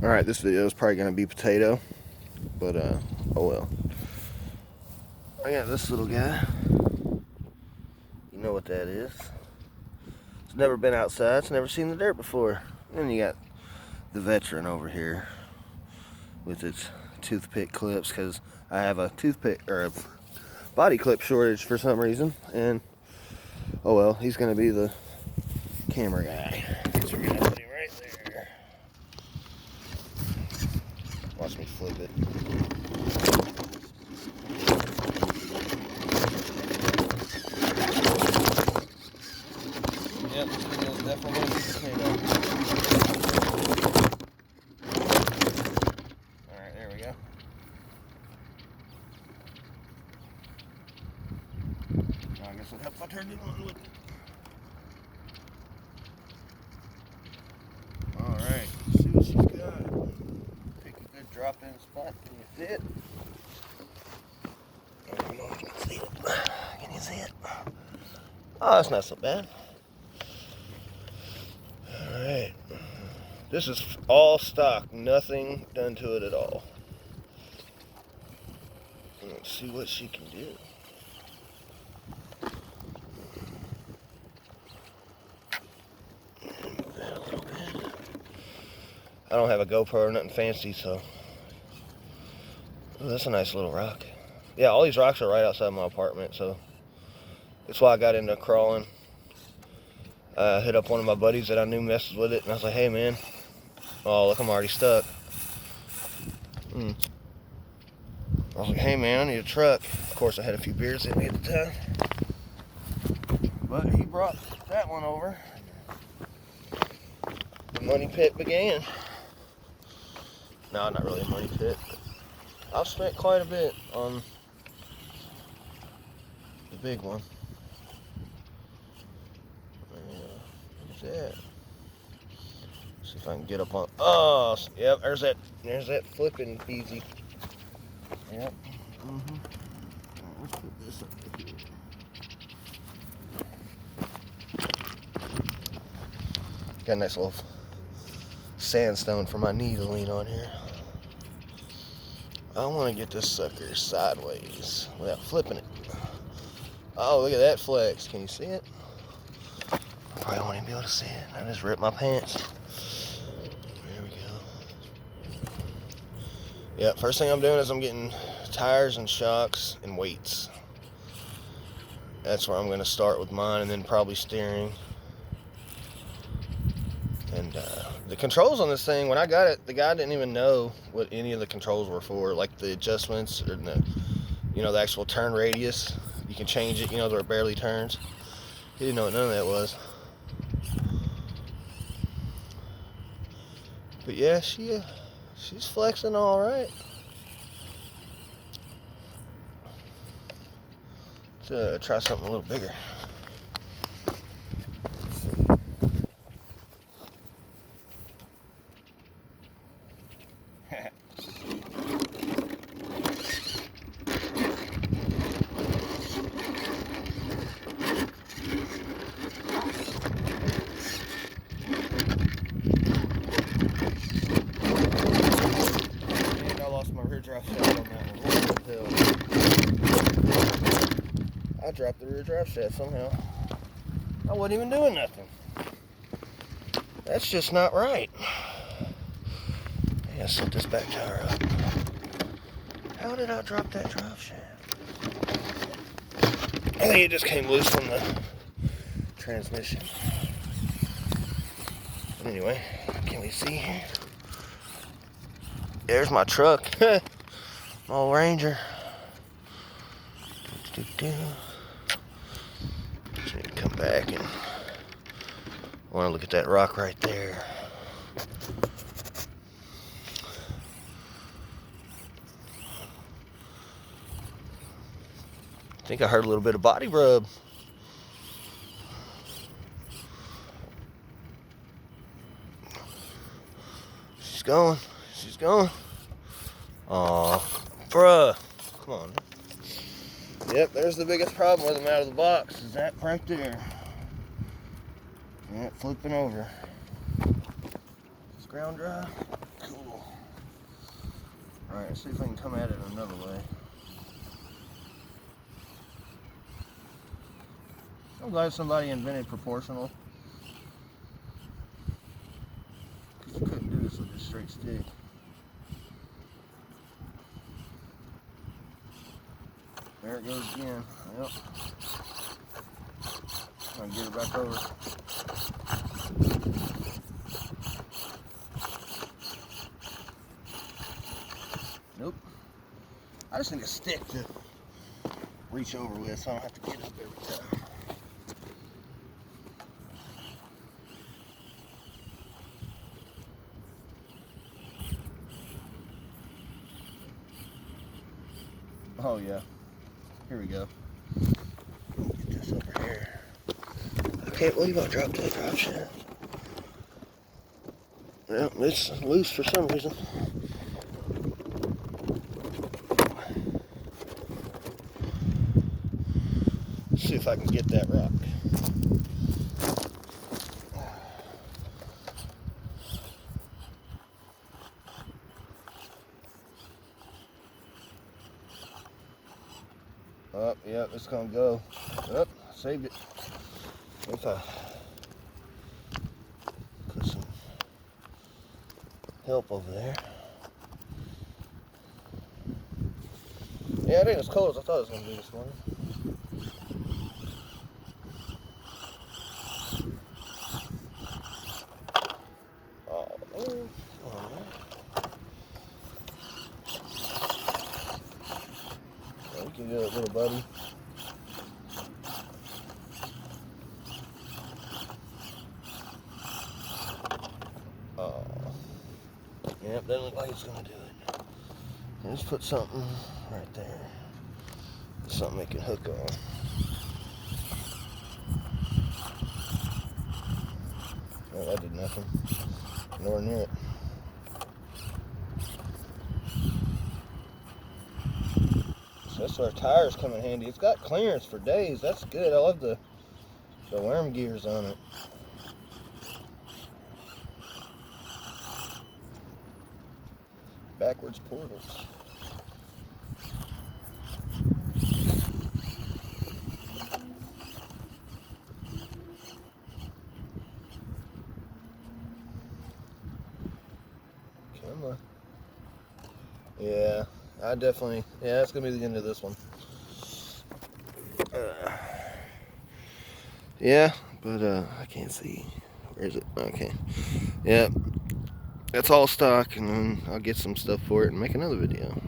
Alright, this video is probably going to be potato, but oh well. I got this little guy. You know what that is. It's never been outside, it's never seen the dirt before. Then you got the veteran over here with its toothpick clips, because I have a toothpick or a body clip shortage for some reason, and oh well, he's going to be the camera guy. So we're going to put him right there. Watch me flip it. Yep, this video is definitely going to be potato. Alright, there we go. I guess it helps if I turned it on with it. Alright, let's see what she's got. Pick a good drop-in spot. Can you see it? Can you see it? Can you see it? Oh, that's not so bad. Alright. This is all stock. Nothing done to it at all. Let's see what she can do. Move that a little bit. I don't have a GoPro or nothing fancy, so. Ooh, that's a nice little rock. Yeah, all these rocks are right outside my apartment, so that's why I got into crawling. I hit up one of my buddies that I knew messes with it, and I was like, hey man, oh look, I'm already stuck. I was like, hey man, I need a truck. Of course, I had a few beers in me at the time, but he brought that one over. The money pit began. No, not really a money pit, but I've spent quite a bit on the big one. Look at that. See if I can get up on. Oh, yep. There's that flipping easy. Yep. Let's put this up here. Got a nice little sandstone for my knee to lean on here. I want to get this sucker sideways without flipping it. Oh, look at that flex. Can you see it? I probably won't even be able to see it. I just ripped my pants. There we go. Yeah, first thing I'm doing is I'm getting tires and shocks and weights. That's where I'm going to start with mine, and then probably steering. And the controls on this thing, when I got it, the guy didn't even know what any of the controls were for, like the adjustments or the, the actual turn radius. You can change it, where it barely turns. He didn't know what none of that was. But yeah, she's flexing all right. Let's try something a little bigger. I dropped the rear drive shaft somehow. I wasn't even doing nothing. That's just not right. I gotta set this back tire up. How did I drop that drive shaft? I think it just came loose from the transmission. But anyway, can we see here? There's my truck. My old Ranger. Just need to come back, and I want to look at that rock right there. I think I heard a little bit of body rub. She's going. She's going. Aw, bruh. Come on. Yep, there's the biggest problem with them out of the box, is that right there. Yep, flipping over. Is this ground dry? cool. Alright, let's see if I can come at it another way. I'm glad somebody invented proportional. Because you couldn't do this with a straight stick. There it goes again. Yep. I'll get it back over. Nope. I just need a stick to reach over with so I don't have to get up every time. Oh yeah. Here we go. Get this over here. I can't believe I dropped that drop shaft. Well, it's loose for some reason. Let's see if I can get that rock. Oh, yeah, it's gonna go. Oh, saved it. If I put some help over there. Yeah, it ain't as cold as I thought it was gonna be this morning. You can do it, little buddy. Oh. Yep, doesn't look like it's gonna do it. Let's put something right there. Something they can hook on. Oh, that did nothing. Nowhere near it. So that's where our tires come in handy. It's got clearance for days. That's good. I love the worm gears on it. Backwards portals. Come on. Yeah, I definitely, yeah, that's going to be the end of this one. Yeah, but I can't see. Where is it? Okay. Yeah, that's all stock, and then I'll get some stuff for it and make another video.